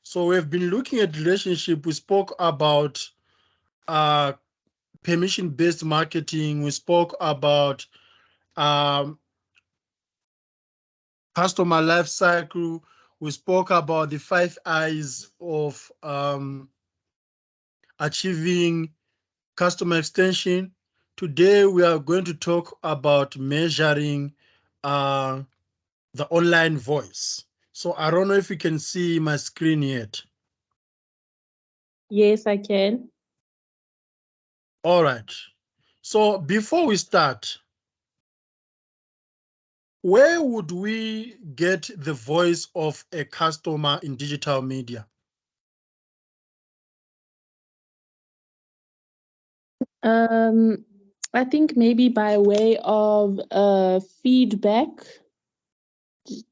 So we've been looking at relationship. We spoke about permission-based marketing. We spoke about customer life cycle. We spoke about the 5 I's of achieving customer extension. Today, we are going to talk about measuring the online voice. So I don't know if you can see my screen yet. Yes, I can. All right. So before we start, where would we get the voice of a customer in digital media? I think maybe by way of feedback,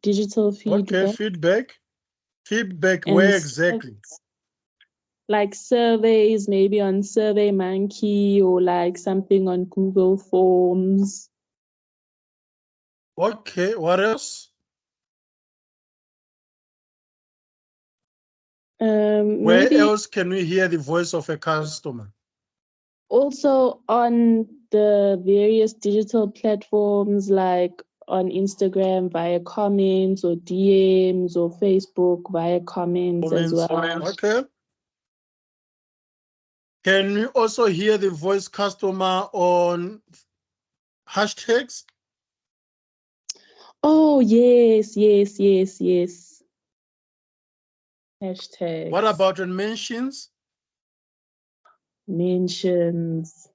digital feedback. Okay, feedback. Feedback, And where exactly? like surveys, maybe on SurveyMonkey or like something on Google Forms. Okay, what else? Where Maybe else can we hear the voice of a customer? also on the various digital platforms like on Instagram via comments or DMs or Facebook via comments as well. Okay. Can we also hear the voice customer on hashtags? Oh, yes. Hashtags. What about on mentions? Mentions.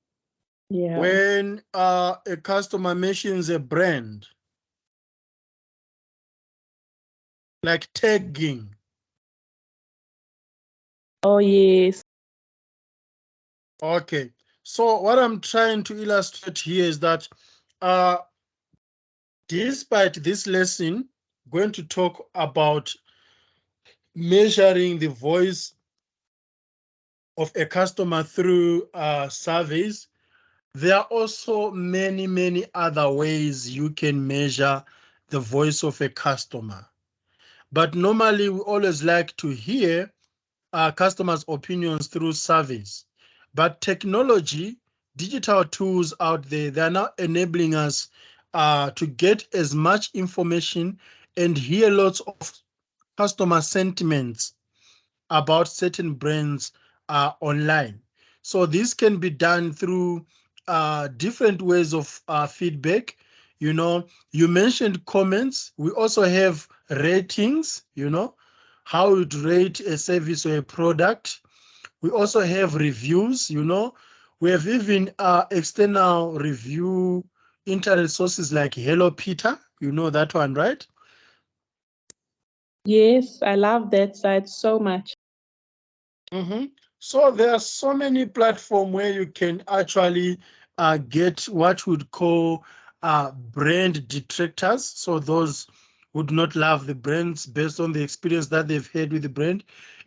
Yeah. When a customer mentions a brand, like tagging. Oh, yes. Okay. So what I'm trying to illustrate here is that despite this lesson, going to talk about measuring the voice of a customer through surveys, there are also many other ways you can measure the voice of a customer. But normally we always like to hear our customers' opinions through surveys. But technology, digital tools out there, they're now enabling us to get as much information and hear lots of customer sentiments about certain brands online. So this can be done through different ways of feedback. You know, you mentioned comments. We also have ratings, you know, how you'd rate a service or a product. We also have reviews, you know. We have even external review internet sources like Hello Peter. You know that one, right? Yes, I love that site so much. So there are so many platforms where you can actually get what we'd call brand detractors. So those would not love the brands based on the experience that they've had with the brand.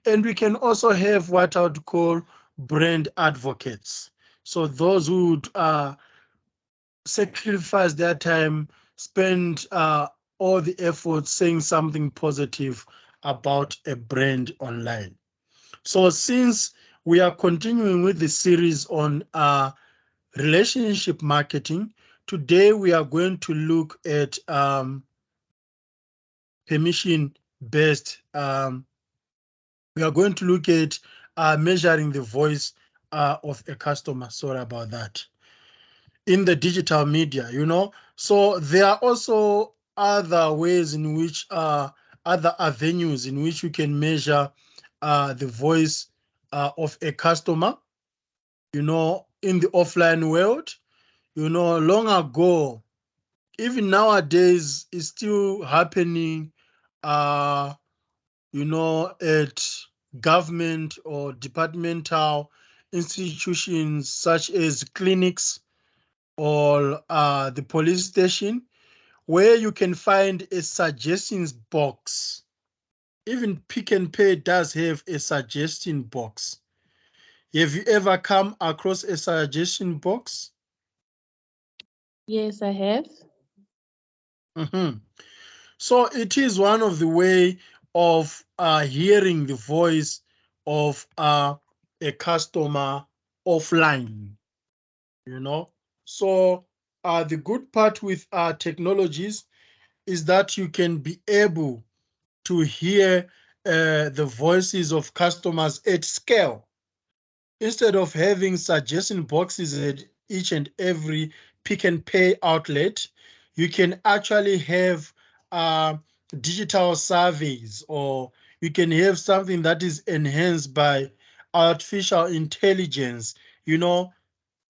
And we can also have what I would call brand advocates. So those who would sacrifice their time, spend all the effort saying something positive about a brand online. So since we are continuing with the series on relationship marketing, today we are going to look at permission-based. We are going to look at measuring the voice of a customer. Sorry about that. In the digital media, you know. So there are also other ways in which other avenues in which you can measure the voice of a customer, you know, in the offline world. You know, long ago, even nowadays, it's still happening, you know, at government or departmental institutions such as clinics or the police station, where you can find a suggestions box. Even Pick and Pay does have a suggestion box. Have you ever come across a suggestion box? Yes, I have. So it is one of the way of hearing the voice of a customer offline, you know. So the good part with technologies is that you can be able to hear the voices of customers at scale. Instead of having suggestion boxes at each and every Pick and Pay outlet, you can actually have digital surveys, or you can have something that is enhanced by artificial intelligence, you know,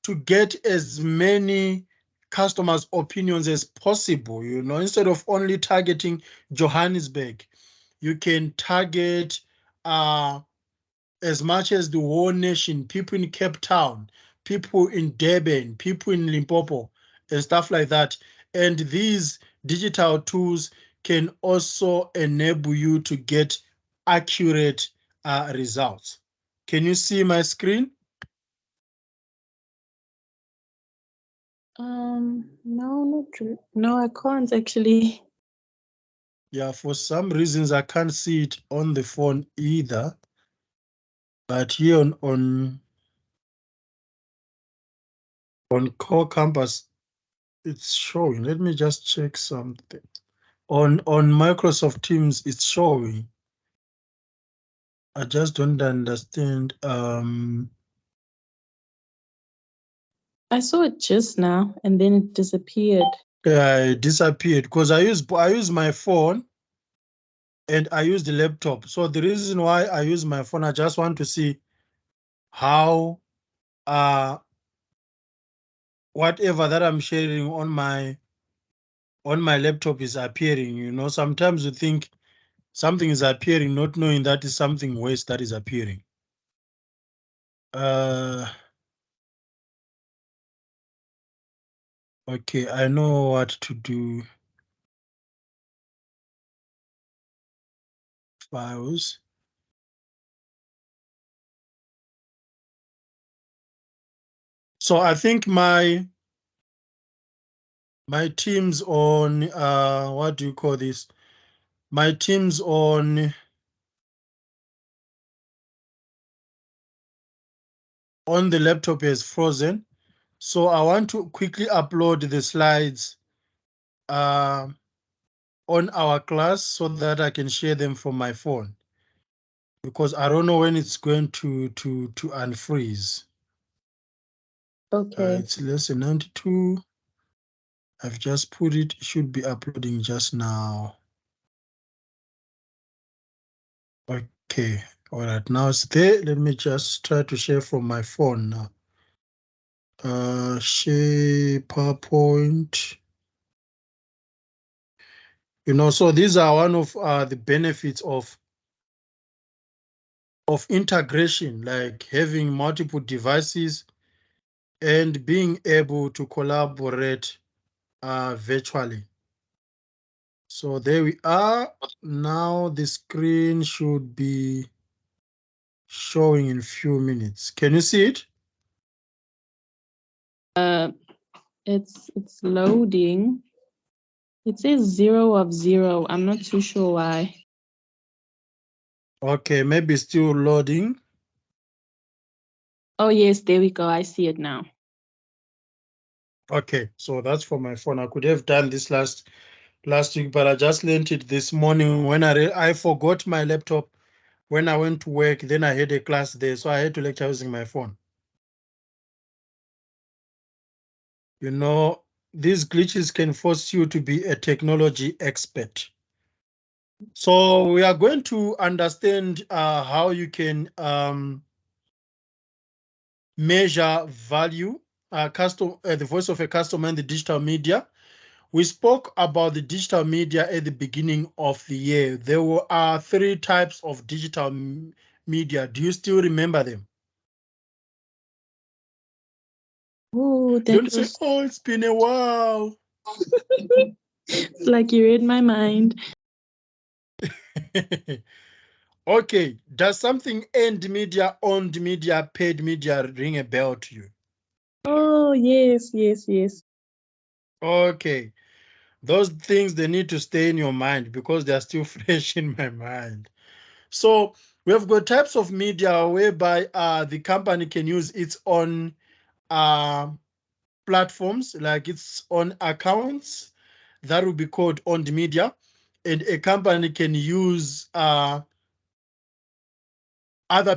to get as many customers' opinions as possible. You know, instead of only targeting Johannesburg, you can target as much as the whole nation, people in Cape Town, people in Durban, people in Limpopo, and stuff like that. And these digital tools can also enable you to get accurate results. Can you see my screen? No, no, I can't actually. Yeah, for some reasons I can't see it on the phone either. But here on Core Campus, it's showing. Let me just check something. On Microsoft Teams, it's showing. I just don't understand. I saw it just now and then it disappeared. It disappeared because I use my phone and I use the laptop. So the reason why I use my phone, I just want to see how whatever that I'm sharing on my laptop is appearing. You know, sometimes you think something is appearing, not knowing that is something worse that is appearing. Okay, I know what to do. Files. So I think my teams on what do you call this? My teams on the laptop is frozen. So I want to quickly upload the slides on our class so that I can share them from my phone, because I don't know when it's going to unfreeze. Okay. It's less than 92. I've just put it. It should be uploading just now. Okay. All right. Now it's there. Let me just try to share from my phone now. Share PowerPoint. You know, so these are one of the benefits of integration, like having multiple devices and being able to collaborate virtually. So there we are. Now the screen should be showing in a few minutes. Can you see it? It's loading. It says 0 of 0. I'm not too sure why. Okay, maybe still loading. Oh yes, there we go. I see it now. Okay, so that's for my phone. I could have done this last week, but I just learned it this morning when I forgot my laptop when I went to work. Then I had a class there, so I had to lecture using my phone. You know, these glitches can force you to be a technology expert. So we are going to understand how you can measure value, the voice of a customer in the digital media. We spoke about the digital media at the beginning of the year. There were 3 types of digital media. Do you still remember them? Oh, Don't say, oh, it's been a while. It's like you read my mind. Okay, does something earned media, owned media, paid media ring a bell to you? Oh, yes, yes, yes. Okay, Those things, they need to stay in your mind because they are still fresh in my mind. So we have got types of media whereby the company can use its own uh, platforms, like its own accounts. That will be called owned media. And a company can use other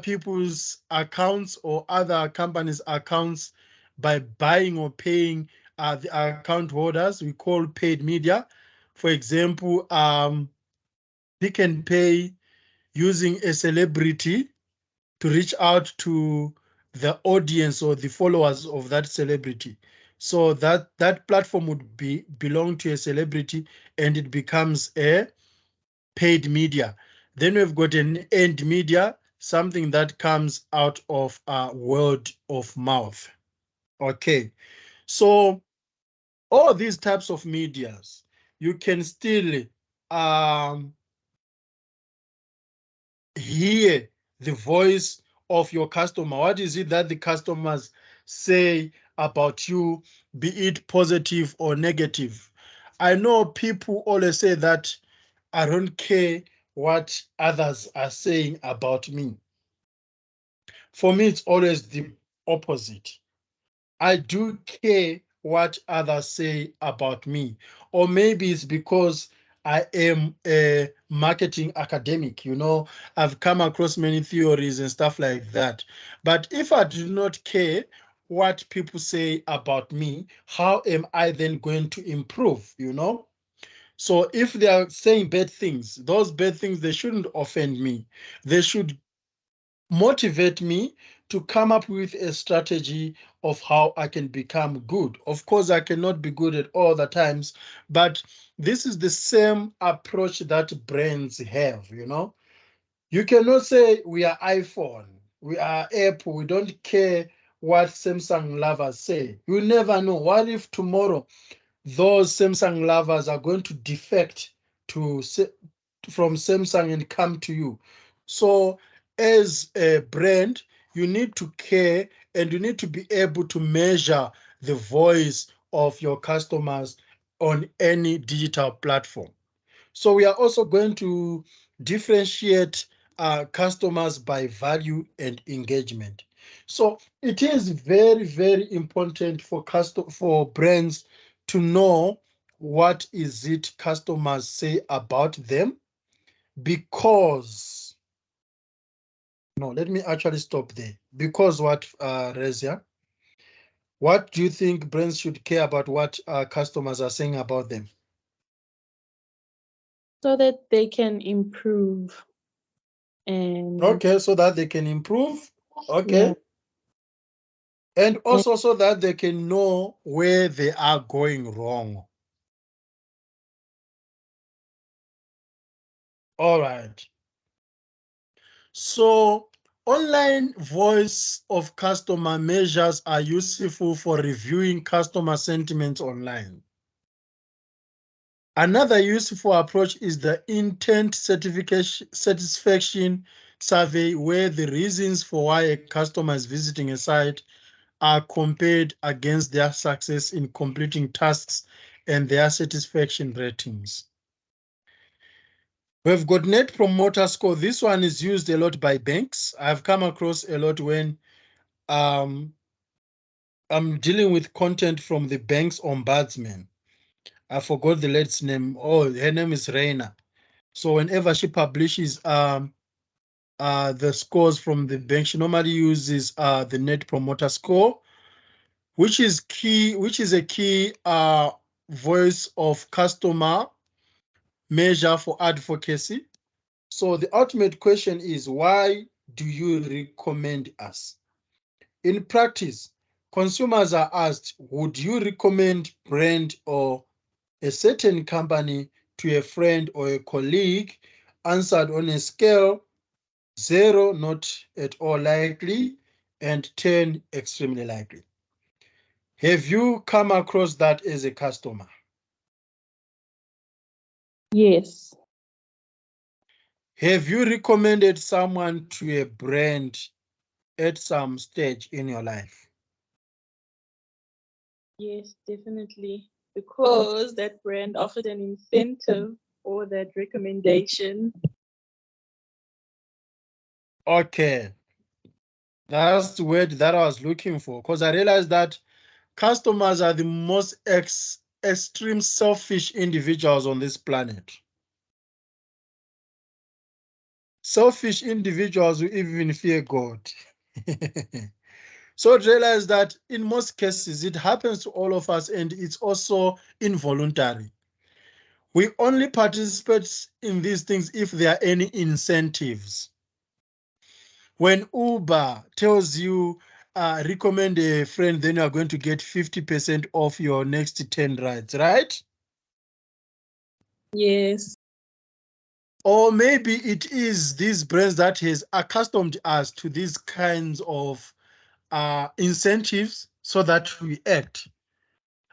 people's accounts or other companies' accounts by buying or paying the account holders. We call paid media. For example, they can pay using a celebrity to reach out to the audience or the followers of that celebrity. So that platform would belong to a celebrity, and it becomes a paid media. Then we've got an earned media, something that comes out of word of mouth. Okay, so all these types of medias, you can still um, hear the voice of your customer. What is it that the customers say about you, be it positive or negative? I know people always say that I don't care what others are saying about me. For me, it's always the opposite. I do care what others say about me. Or maybe it's because I am a marketing academic, I've come across many theories and stuff like that. But if I do not care what people say about me, how am I then going to improve? So if they are saying bad things, those bad things, they shouldn't offend me. They should motivate me to come up with a strategy of how I can become good. Of course, I cannot be good at all the times, but this is the same approach that brands have. You cannot say we are iPhone, we are Apple, we don't care what Samsung lovers say. You never know. What if tomorrow those Samsung lovers are going to defect from Samsung and come to you? So as a brand, you need to care, and you need to be able to measure the voice of your customers on any digital platform. So we are also going to differentiate customers by value and engagement. So it is very, very important for brands to know what is it customers say about them, because no, let me actually stop there. Because what, Rezia? What do you think brands should care about what customers are saying about them? So that they can improve. And Okay, so that they can improve. yeah, Okay. And and also so that they can know where they are going wrong. All right. So online voice of customer measures are useful for reviewing customer sentiments online. Another useful approach is the intent satisfaction survey, where the reasons for why a customer is visiting a site are compared against their success in completing tasks and their satisfaction ratings. We've got Net Promoter Score. This one is used a lot by banks. I've come across a lot when um, I'm dealing with content from the bank's ombudsman. I forgot the lady's name. Oh, her name is Reina. So whenever she publishes the scores from the bank, she normally uses the Net Promoter Score, which is a key voice of customer measure for advocacy. So the ultimate question is, why do you recommend us? In practice, consumers are asked, would you recommend brand or a certain company to a friend or a colleague? Answered on a scale 0, not at all likely, and 10, extremely likely. Have you come across that as a customer? yes, Have you recommended someone to a brand at some stage in your life? yes, definitely. because that brand offered an incentive or that recommendation. Okay, that's the word that I was looking for, because I realized that customers are the most extreme selfish individuals on this planet. Selfish individuals who even fear God. So realize that in most cases, it happens to all of us and it's also involuntary. We only participate in these things if there are any incentives. When Uber tells you, recommend a friend, then you are going to get 50% off your next 10 rides, right? Yes. Or maybe it is these brands that has accustomed us to these kinds of incentives so that we act.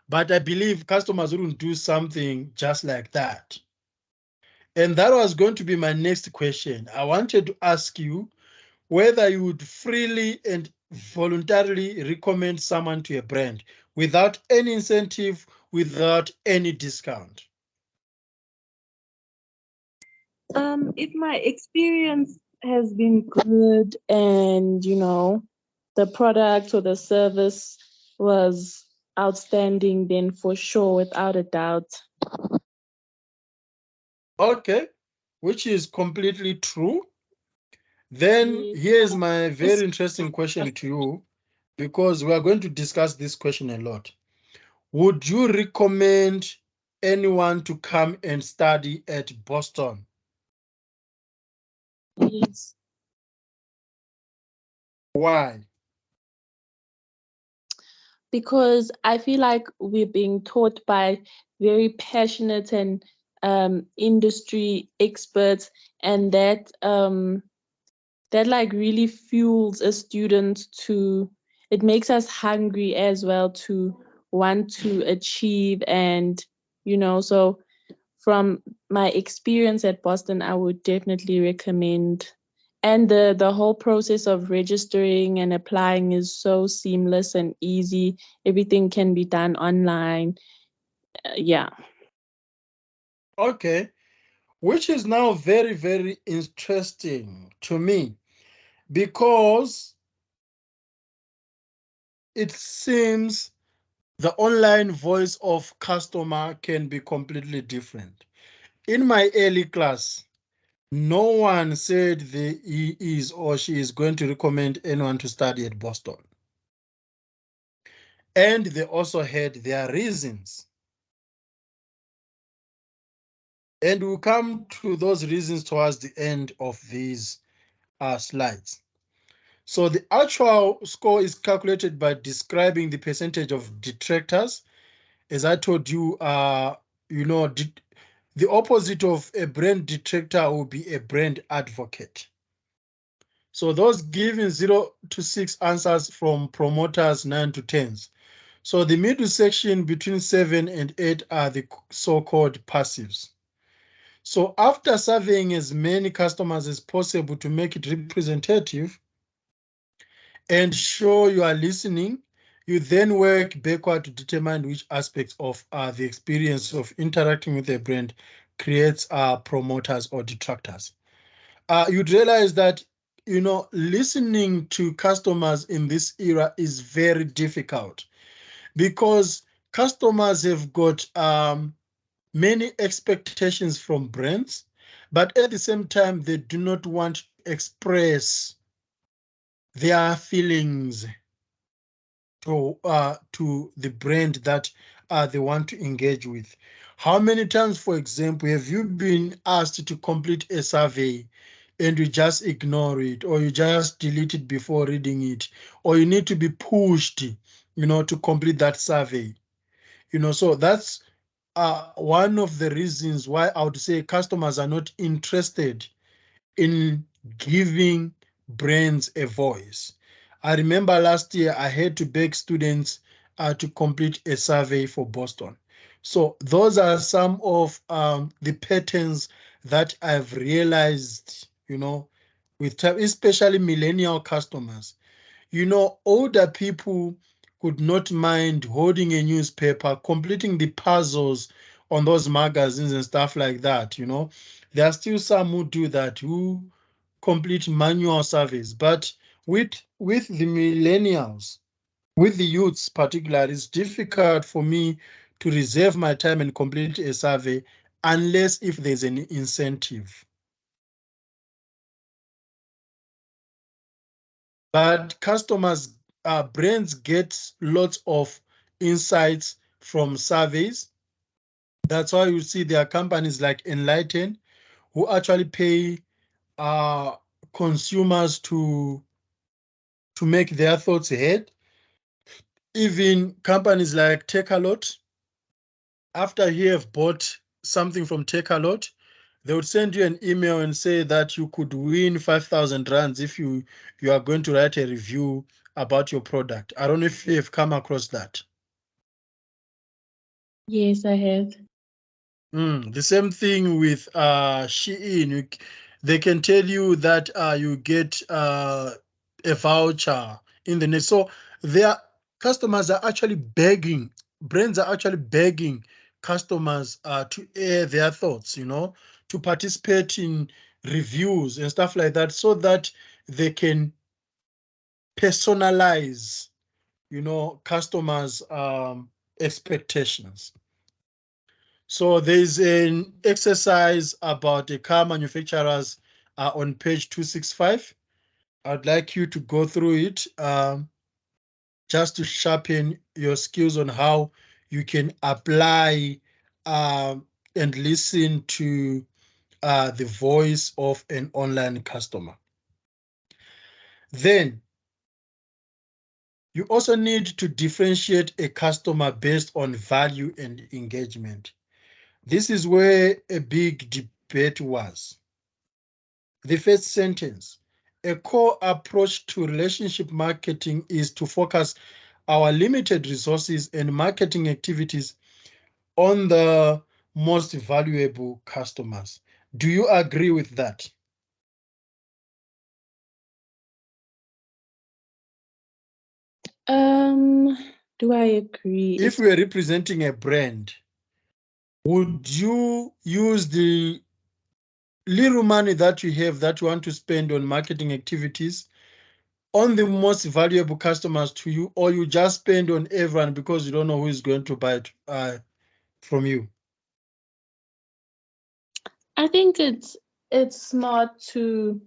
But I believe customers wouldn't do something just like that. And that was going to be my next question. I wanted to ask you whether you would freely and voluntarily recommend someone to a brand without any incentive, without any discount. If my experience has been good and, the product or the service was outstanding, then for sure, without a doubt. Okay, which is completely true. Then Yes. here's my very interesting question to you, because we are going to discuss this question a lot. Would you recommend anyone to come and study at Boston? Yes. Why? Because I feel like we're being taught by very passionate and industry experts, and that like really fuels a student to, it makes us hungry as well to want to achieve. And so from my experience at Boston, I would definitely recommend. And the whole process of registering and applying is so seamless and easy. Everything can be done online. Yeah. Okay, which is now very, very interesting to me, because it seems the online voice of customer can be completely different. In my early class, no one said he is or she is going to recommend anyone to study at Boston. And they also had their reasons. And we'll come to those reasons towards the end of these slides. So the actual score is calculated by describing the percentage of detractors. As I told you, the opposite of a brand detractor will be a brand advocate. So those giving 0 to 6 answers from promoters, 9 to 10s. So the middle section between 7 and 8 are the so-called passives. So after surveying as many customers as possible to make it representative and show you are listening, you then work backward to determine which aspects of the experience of interacting with a brand creates promoters or detractors. You'd realize that listening to customers in this era is very difficult, because customers have got many expectations from brands, but at the same time, they do not want to express their feelings to the brand that they want to engage with. How many times, for example, have you been asked to complete a survey and you just ignore it, or you just delete it before reading it, or you need to be pushed, to complete that survey? So that's one of the reasons why I would say customers are not interested in giving brands a voice. I remember last year I had to beg students to complete a survey for Boston. So those are some of the patterns that I've realized, with time, especially millennial customers. Older people could not mind holding a newspaper, completing the puzzles on those magazines and stuff like that. There are still some who do that, who complete manual surveys. But with the millennials, with the youths particularly, it's difficult for me to reserve my time and complete a survey unless if there's an incentive. But customers, brands get lots of insights from surveys. That's why you see there are companies like Enlighten who actually pay consumers to make their thoughts heard. Even companies like Takealot, after you have bought something from Takealot, they would send you an email and say that you could win 5,000 rands if you are going to write a review about your product. I don't know if you have come across that. Yes, I have. The same thing with Shein. They can tell you that you get a voucher in the next. So their customers are actually begging, brands are actually begging customers to air their thoughts, to participate in reviews and stuff like that, so that they can personalize, customers' expectations. So there's an exercise about the car manufacturers on page 265. I'd like you to go through it just to sharpen your skills on how you can apply and listen to the voice of an online customer. Then you also need to differentiate a customer based on value and engagement. This is where a big debate was. The first sentence: a core approach to relationship marketing is to focus our limited resources and marketing activities on the most valuable customers. Do you agree with that? Do I agree? If you are representing a brand, would you use the little money that you have that you want to spend on marketing activities on the most valuable customers to you, or you just spend on everyone because you don't know who is going to buy it from you? I think it's smart to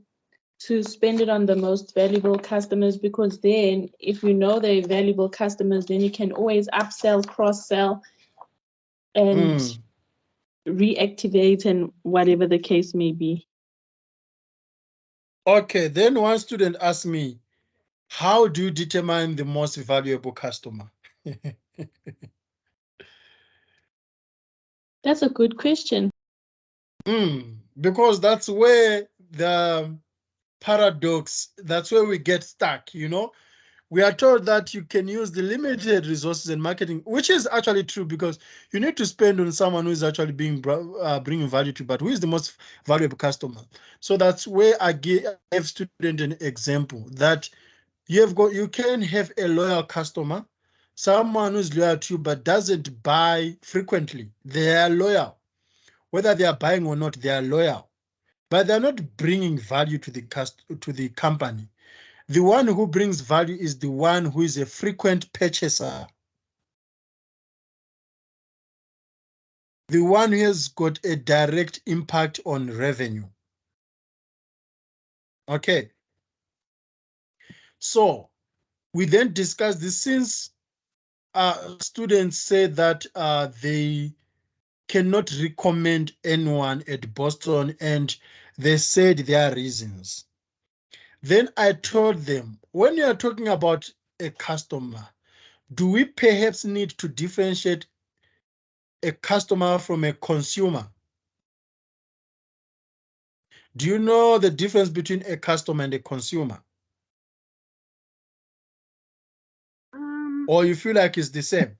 spend it on the most valuable customers, because then if you know they're valuable customers, then you can always upsell, cross-sell, and reactivate, and whatever the case may be. Okay, then one student asked me, how do you determine the most valuable customer? That's a good question. Because that's where the paradox, that's where we get stuck, We are told that you can use the limited resources in marketing, which is actually true, because you need to spend on someone who is actually bringing value to you, but who is the most valuable customer? So that's where I give student an example that you can have a loyal customer, someone who's loyal to you but doesn't buy frequently. They are loyal. Whether they are buying or not, they are loyal, but they're not bringing value to the company. The one who brings value is the one who is a frequent purchaser. The one who has got a direct impact on revenue. Okay. So we then discuss this, since students say that they cannot recommend anyone at Boston, and they said their reasons. Then I told them, when you are talking about a customer, do we perhaps need to differentiate a customer from a consumer? Do you know the difference between a customer and a consumer? Or you feel like it's the same?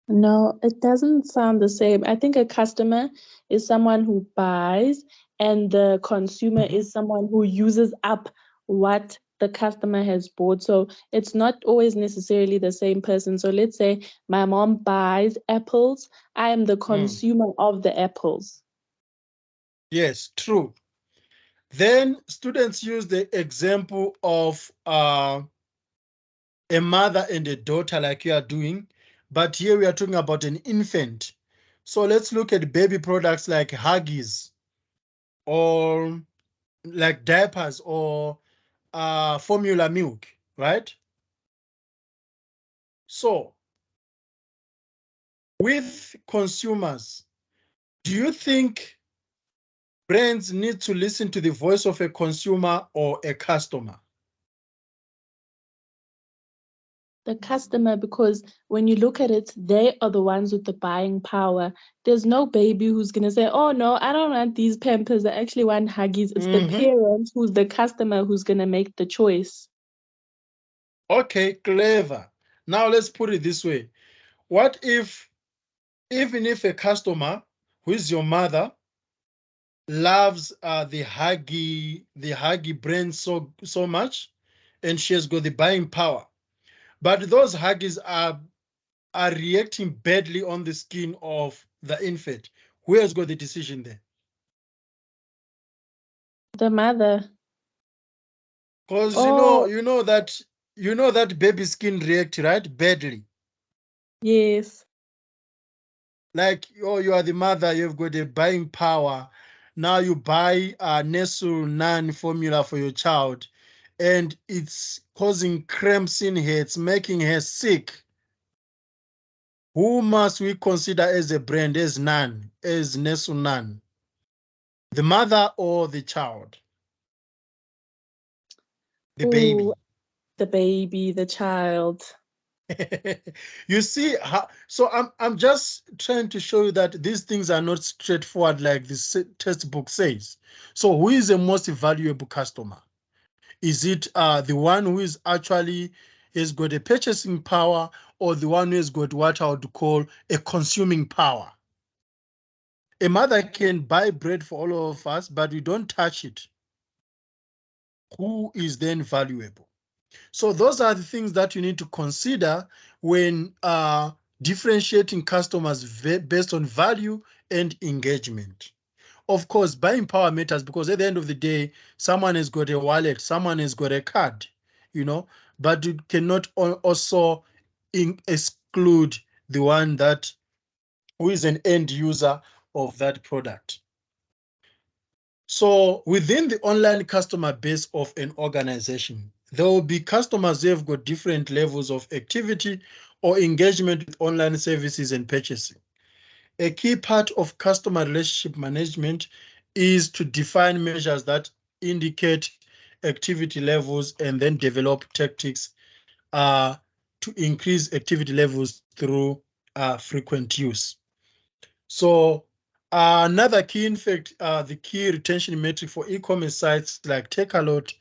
No, it doesn't sound the same. I think a customer is someone who buys, and the consumer is someone who uses up what the customer has bought. So it's not always necessarily the same person. So let's say my mom buys apples. I am the consumer of the apples. Yes, true. Then students use the example of a mother and a daughter like you are doing, but here we are talking about an infant. So let's look at baby products like Huggies or like diapers or formula milk, right? So with consumers, do you think brands need to listen to the voice of a consumer or a customer? The customer, because when you look at it, they are the ones with the buying power. There's no baby who's going to say, oh no, I don't want these Pampers, I actually want Huggies. It's the parent who's the customer who's going to make the choice. Okay, clever. Now let's put it this way. What if, even if a customer who is your mother loves the Huggy brand so much, and she has got the buying power, but those Huggies are reacting badly on the skin of the infant, who has got the decision there? The mother. Because Oh, you know that baby skin react right badly. yes. Like, oh, you are the mother, you've got the buying power. Now you buy a Nestle Nan formula for your child, and it's causing cramps in her, it's making her sick. Who must we consider as a brand, as Nan, as Nestle Nan? The mother or the child? The baby. Ooh, the baby, the child. You see how, so I'm just trying to show you that these things are not straightforward like this textbook says. So who is the most valuable customer? Is it the one who is actually has got a purchasing power, or the one who has got what I would call a consuming power? A mother can buy bread for all of us, but we don't touch it. Who is then valuable? So those are the things that you need to consider when differentiating customers based on value and engagement. Of course, buying power matters because at the end of the day, someone has got a wallet, someone has got a card, but you cannot also exclude the one that who is an end user of that product. So within the online customer base of an organization, there will be customers who have got different levels of activity or engagement with online services and purchasing. A key part of customer relationship management is to define measures that indicate activity levels and then develop tactics to increase activity levels through frequent use. So another key, in fact, the key retention metric for e-commerce sites like Takealot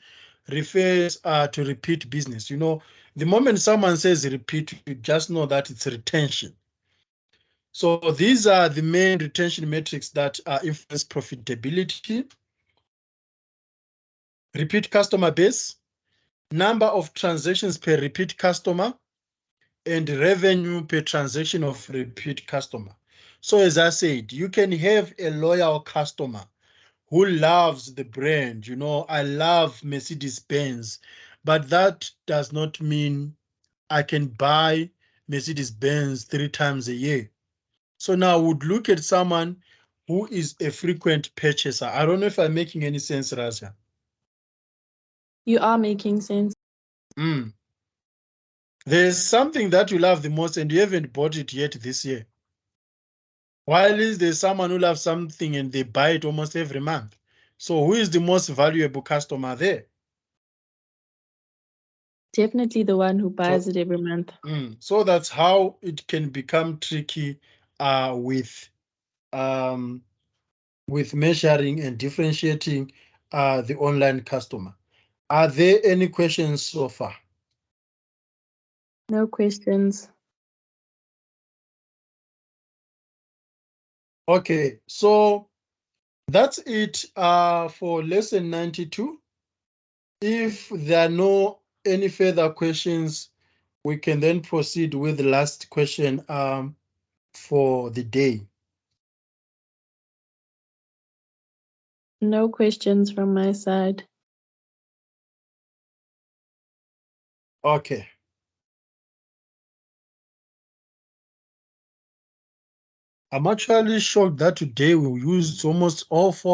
refers to repeat business. The moment someone says repeat, you just know that it's retention. So these are the main retention metrics that influence profitability: repeat customer base, number of transactions per repeat customer, and revenue per transaction of repeat customer. So as I said, you can have a loyal customer who loves the brand. I love Mercedes-Benz, but that does not mean I can buy Mercedes-Benz 3 times a year. So now I would look at someone who is a frequent purchaser. I don't know if I'm making any sense, Razia. You are making sense. Mm. There's something that you love the most and you haven't bought it yet this year. While there's someone who loves something and they buy it almost every month. So who is the most valuable customer there? Definitely the one who buys it every month. So that's how it can become tricky um, with measuring and differentiating the online customer. Are there any questions so far? No questions. Okay, so that's it for lesson 92. If there are no any further questions, we can then proceed with the last question for the day. No questions from my side. Okay. I'm actually shocked that today we used almost all 4